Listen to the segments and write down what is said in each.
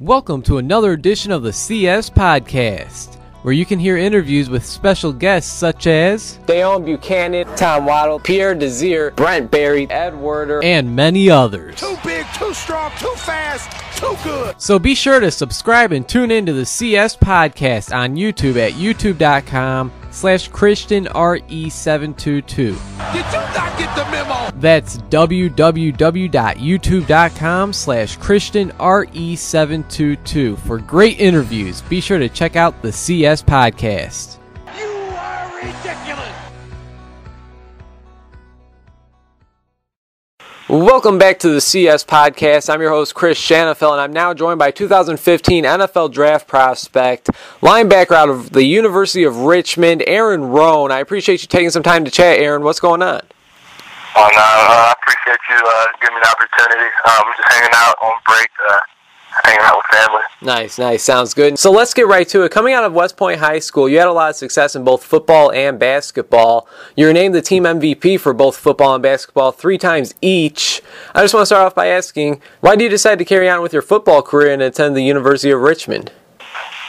Welcome to another edition of the CS Podcast, where you can hear interviews with special guests such as Dayon Buchanan, Tom Waddle, Pierre Desir, Brent Berry, Ed Werder, and many others. Too big, too strong, too fast, too good. So be sure to subscribe and tune in to the CS Podcast on YouTube at youtube.com/ChristianRE722. Did you not get the memo? That's www.youtube.com/ChristianRE722 for great interviews. Be sure to check out the CS Podcast. You are ridiculous. Welcome back to the CS Podcast. I'm your host, Chris Shanafel, and I'm now joined by 2015 NFL Draft prospect, linebacker out of the University of Richmond, Aaron Roane. I appreciate you taking some time to chat, Aaron. What's going on? Oh, no, I appreciate you giving me the opportunity. We're just hanging out on break, hanging out with family. Nice. Sounds good. So let's get right to it. Coming out of West Point High School, you had a lot of success in both football and basketball. You were named the team MVP for both football and basketball 3 times each. I just want to start off by asking, why did you decide to carry on with your football career and attend the University of Richmond?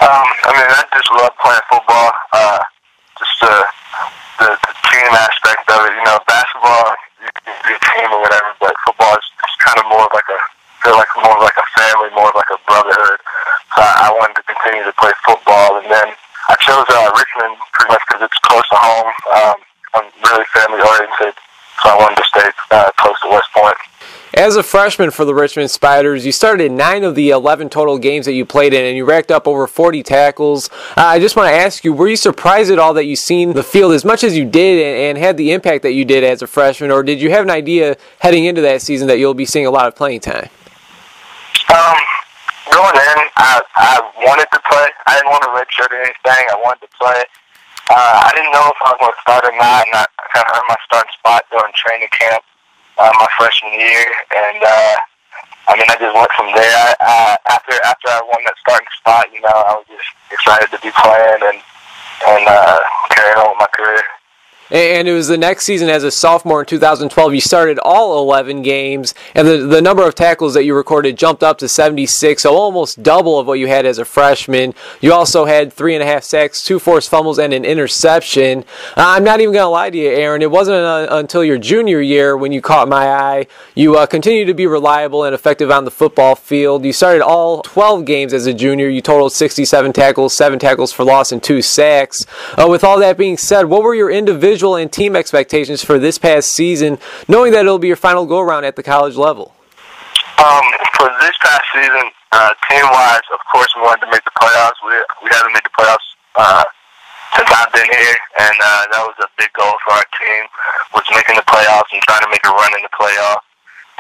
I just love playing football. Just the team aspect of it. You know, basketball, you can be a team or whatever, but football is kind of more of like more of like a family, more of like a brotherhood. So I wanted to continue to play football, and then I chose Richmond pretty much because it's close to home. I'm really family oriented, so I wanted to stay close to West Point. As a freshman for the Richmond Spiders, you started 9 of the 11 total games that you played in, and you racked up over 40 tackles. I just want to ask you, were you surprised at all that you seen the field as much as you did and had the impact that you did as a freshman, or did you have an idea heading into that season that you'll be seeing a lot of playing time? Going in, I wanted to play. I didn't want to redshirt or anything. I wanted to play. I didn't know if I was going to start or not, and I kind of earned my starting spot during training camp my freshman year, and I just went from there. After I won that starting spot, you know, I was just excited to be playing and carrying on with my career. And it was the next season as a sophomore in 2012. You started all 11 games, and the number of tackles that you recorded jumped up to 76, so almost double of what you had as a freshman. You also had 3.5 sacks, 2 forced fumbles, and an interception. I'm not even going to lie to you, Aaron. It wasn't until your junior year when you caught my eye. You continued to be reliable and effective on the football field. You started all 12 games as a junior. You totaled 67 tackles, 7 tackles for loss, and 2 sacks. With all that being said, what were your individual and team expectations for this past season, knowing that it'll be your final go-around at the college level? For this past season, team-wise, of course, we wanted to make the playoffs. We haven't made the playoffs since I've been here, and that was a big goal for our team, was making the playoffs and trying to make a run in the playoffs.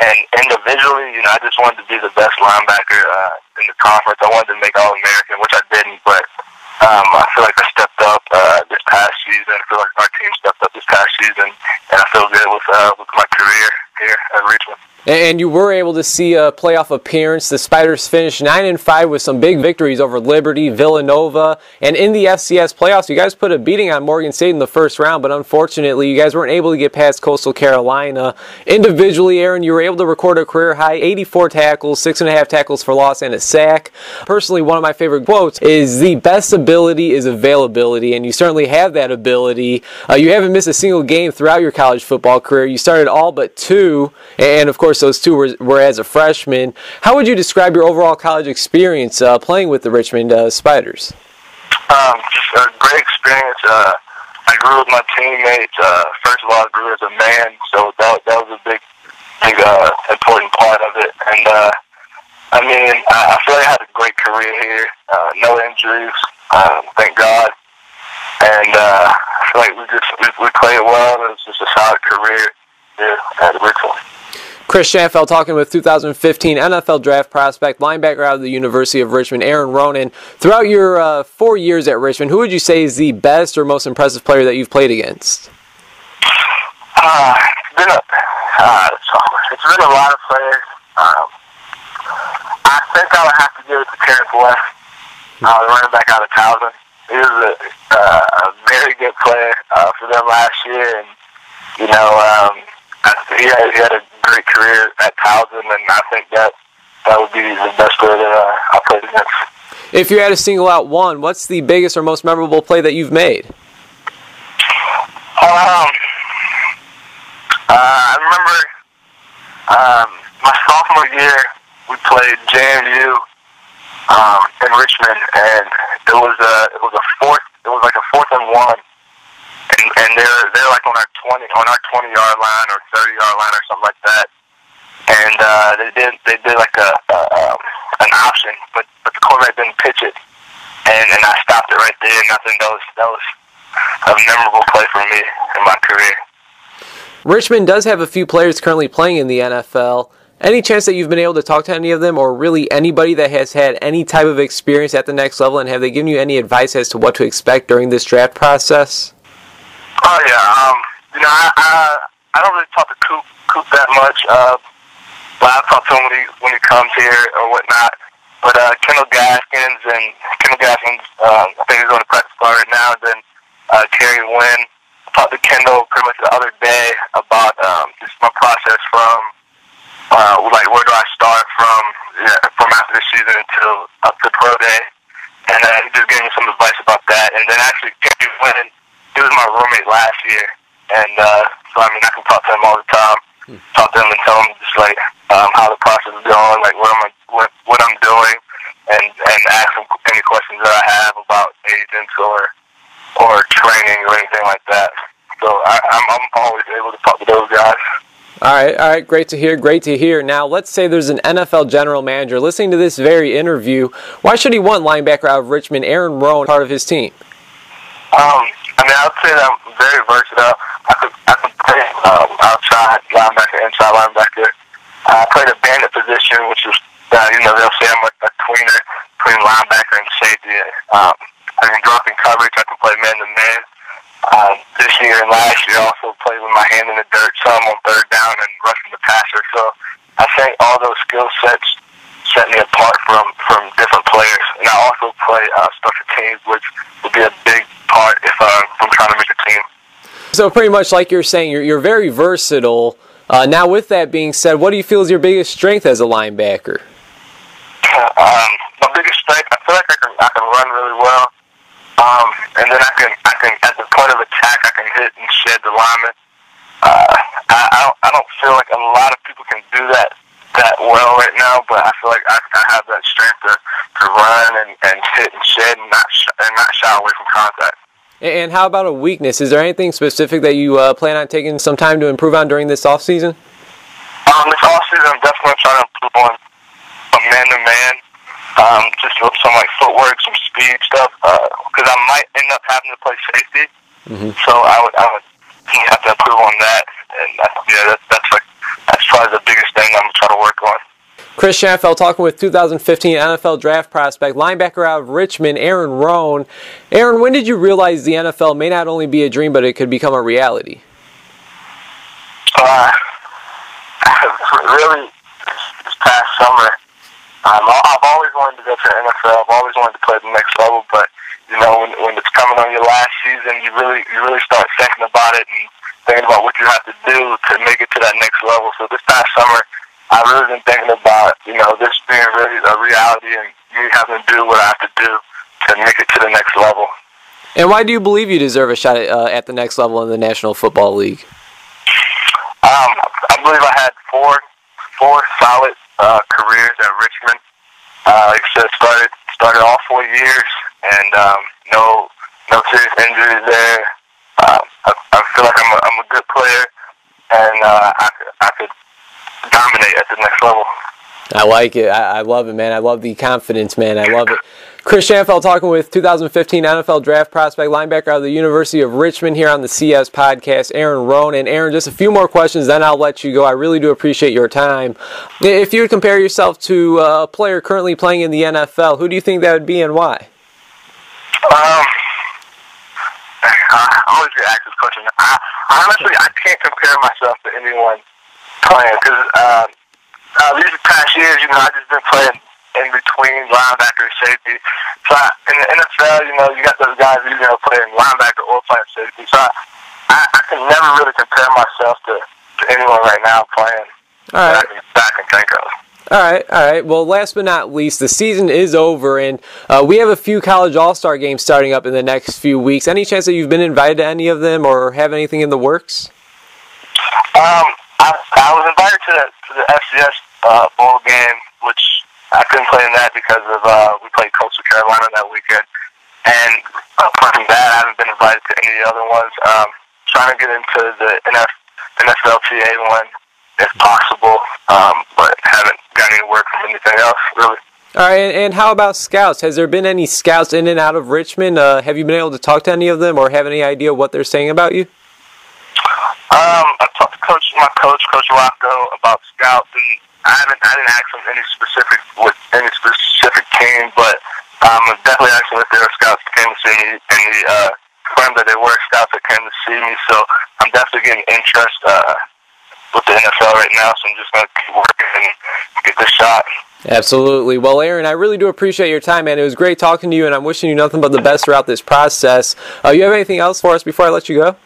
And individually, you know, I just wanted to be the best linebacker in the conference. I wanted to make All-American, which I didn't, but I feel like I stepped up this past season. I feel like our team stepped up this past season, and I feel good with my career here at Richmond. And you were able to see a playoff appearance. The Spiders finished 9-5 with some big victories over Liberty, Villanova, and in the FCS playoffs, you guys put a beating on Morgan State in the first round, but unfortunately, you guys weren't able to get past Coastal Carolina. Individually, Aaron, you were able to record a career-high 84 tackles, 6.5 tackles for loss, and a sack. Personally, one of my favorite quotes is, "The best ability is availability," and you certainly have that ability. You haven't missed a single game throughout your college football career. You started all but 2, and of course, those 2 were as a freshman. How would you describe your overall college experience playing with the Richmond Spiders? Just a great experience. I grew with my teammates. First of all, I grew as a man, so that was a big important part of it. And I feel like I had a great career here. No injuries, thank God. And I feel like we played well. It was just a solid career here at Richmond. Chris Shanafel talking with 2015 NFL Draft prospect, linebacker out of the University of Richmond, Aaron Roane. Throughout your 4 years at Richmond, who would you say is the best or most impressive player that you've played against? It's been a lot of players. I think I would have to give it to Terrence West, running back out of Towson. He was a very good player for them last year, and he had a great career at Towson, and I think that that would be the best player that I played against. If you had to single out one, what's the biggest or most memorable play that you've made? I remember my sophomore year, we played JMU in Richmond, and it was like a 4th and 1, and they're like on our 20-yard line or 30-yard line or something like that, and they did like an option, but the quarterback didn't pitch it, and I stopped it right there, and I think that was a memorable play for me in my career. Richmond does have a few players currently playing in the NFL. Any chance that you've been able to talk to any of them, or really anybody that has had any type of experience at the next level, and have they given you any advice as to what to expect during this draft process? Oh yeah, I don't really talk to Coop that much, but I talk to him when he comes here or whatnot. But Kendall Gaskins, I think he's on the practice squad right now. And then Kerry Wynn. I talked to Kendall pretty much the other day about just my process from like where do I start from after the season until up to pro day, and he just gave me some advice about that. And then actually Kerry Wynn, he was my roommate last year, and so I mean I can talk to him all the time, talk to him and tell him just like how the process is going, like what I'm doing, and ask him any questions that I have about agents or training or anything like that. So I'm always able to talk to those guys. All right, great to hear. Now, let's say there's an NFL general manager listening to this very interview. Why should he want linebacker out of Richmond, Aaron Roane, part of his team? I mean, I would say that I'm very versatile. I could play outside linebacker, inside linebacker. I played a bandit position, which is, they'll say I'm a tweener between linebacker and safety. I can drop in coverage. I can play man-to-man. This year and last year, I also played with my hand in the dirt, some on third down and rushing the passer. So I think all those skill sets set me apart from different players. And I also play special teams, which would be a big part if I'm trying to make a team. So pretty much like you're saying, you're very versatile. Now, with that being said, what do you feel is your biggest strength as a linebacker? My biggest strength, I feel like I can run really well. And then I can at the point of attack, I can hit and shed the lineman. I don't feel like a lot of people can do that well right now, but I feel like I have that strength to run and hit and shed and not shy away from contact. And how about a weakness? Is there anything specific that you plan on taking some time to improve on during this offseason? This offseason, I'm definitely trying to improve on man-to-man. Just some like footwork, some speed stuff, because I might end up having to play safety. So I would have to improve on that, and that's probably the biggest thing I'm trying to work on. Chris Shanfeld talking with 2015 NFL draft prospect, linebacker out of Richmond, Aaron Roane. Aaron, when did you realize the NFL may not only be a dream, but it could become a reality? Really, this past summer. I've always wanted to go to the NFL. I've always wanted to play at the next level, but when it's coming on your last season, you really start thinking about it and thinking about what you have to do to make it to that next level. So this past summer, I've really been thinking about this being really a reality and me having to do what I have to do to make it to the next level. And why do you believe you deserve a shot at the next level in the National Football League? I believe I had four solid careers at Richmond. Like I said, started all 4 years, and no serious injuries there. I feel like I'm a good player, and I could dominate at the next level. I like it. I love it, man. I love the confidence, man. I love it. Chris Shanfeld talking with 2015 NFL draft prospect, linebacker out of the University of Richmond here on the CS podcast, Aaron Roane. And Aaron, just a few more questions, then I'll let you go. I really do appreciate your time. If you would compare yourself to a player currently playing in the NFL, who do you think that would be and why? I always get asked this question. Honestly, I can't compare myself to anyone playing because these past years, I've just been playing in between linebacker and safety. So in the NFL, you got those guys playing linebacker or playing safety. So I can never really compare myself to anyone right now playing All right. that I can think of. All right. Well, last but not least, the season is over, and we have a few college all-star games starting up in the next few weeks. Any chance that you've been invited to any of them or have anything in the works? I was invited to the FCS bowl game, which I couldn't play in that because of we played Coastal Carolina that weekend. And apart from that, I haven't been invited to any of the other ones. Trying to get into the NFLPA one if possible, but haven't got any word from anything else, really. All right, and how about scouts? Has there been any scouts in and out of Richmond? Have you been able to talk to any of them or have any idea what they're saying about you? I talked to my coach, Coach Rocco, about scouts, and I didn't ask him any specific team, but definitely asked him if there were scouts that came to see me, and he confirmed that there were scouts that came to see me. So I'm definitely getting interest with the NFL right now. So I'm just gonna keep working and get this shot. Absolutely. Well, Aaron, I really do appreciate your time, man. It was great talking to you, and I'm wishing you nothing but the best throughout this process. You have anything else for us before I let you go?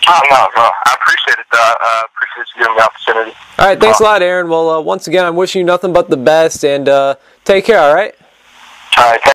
Oh, no. I appreciate it, appreciate you giving me the opportunity. All right, thanks a lot, Aaron. Well, once again, I'm wishing you nothing but the best, and take care, all right? All right.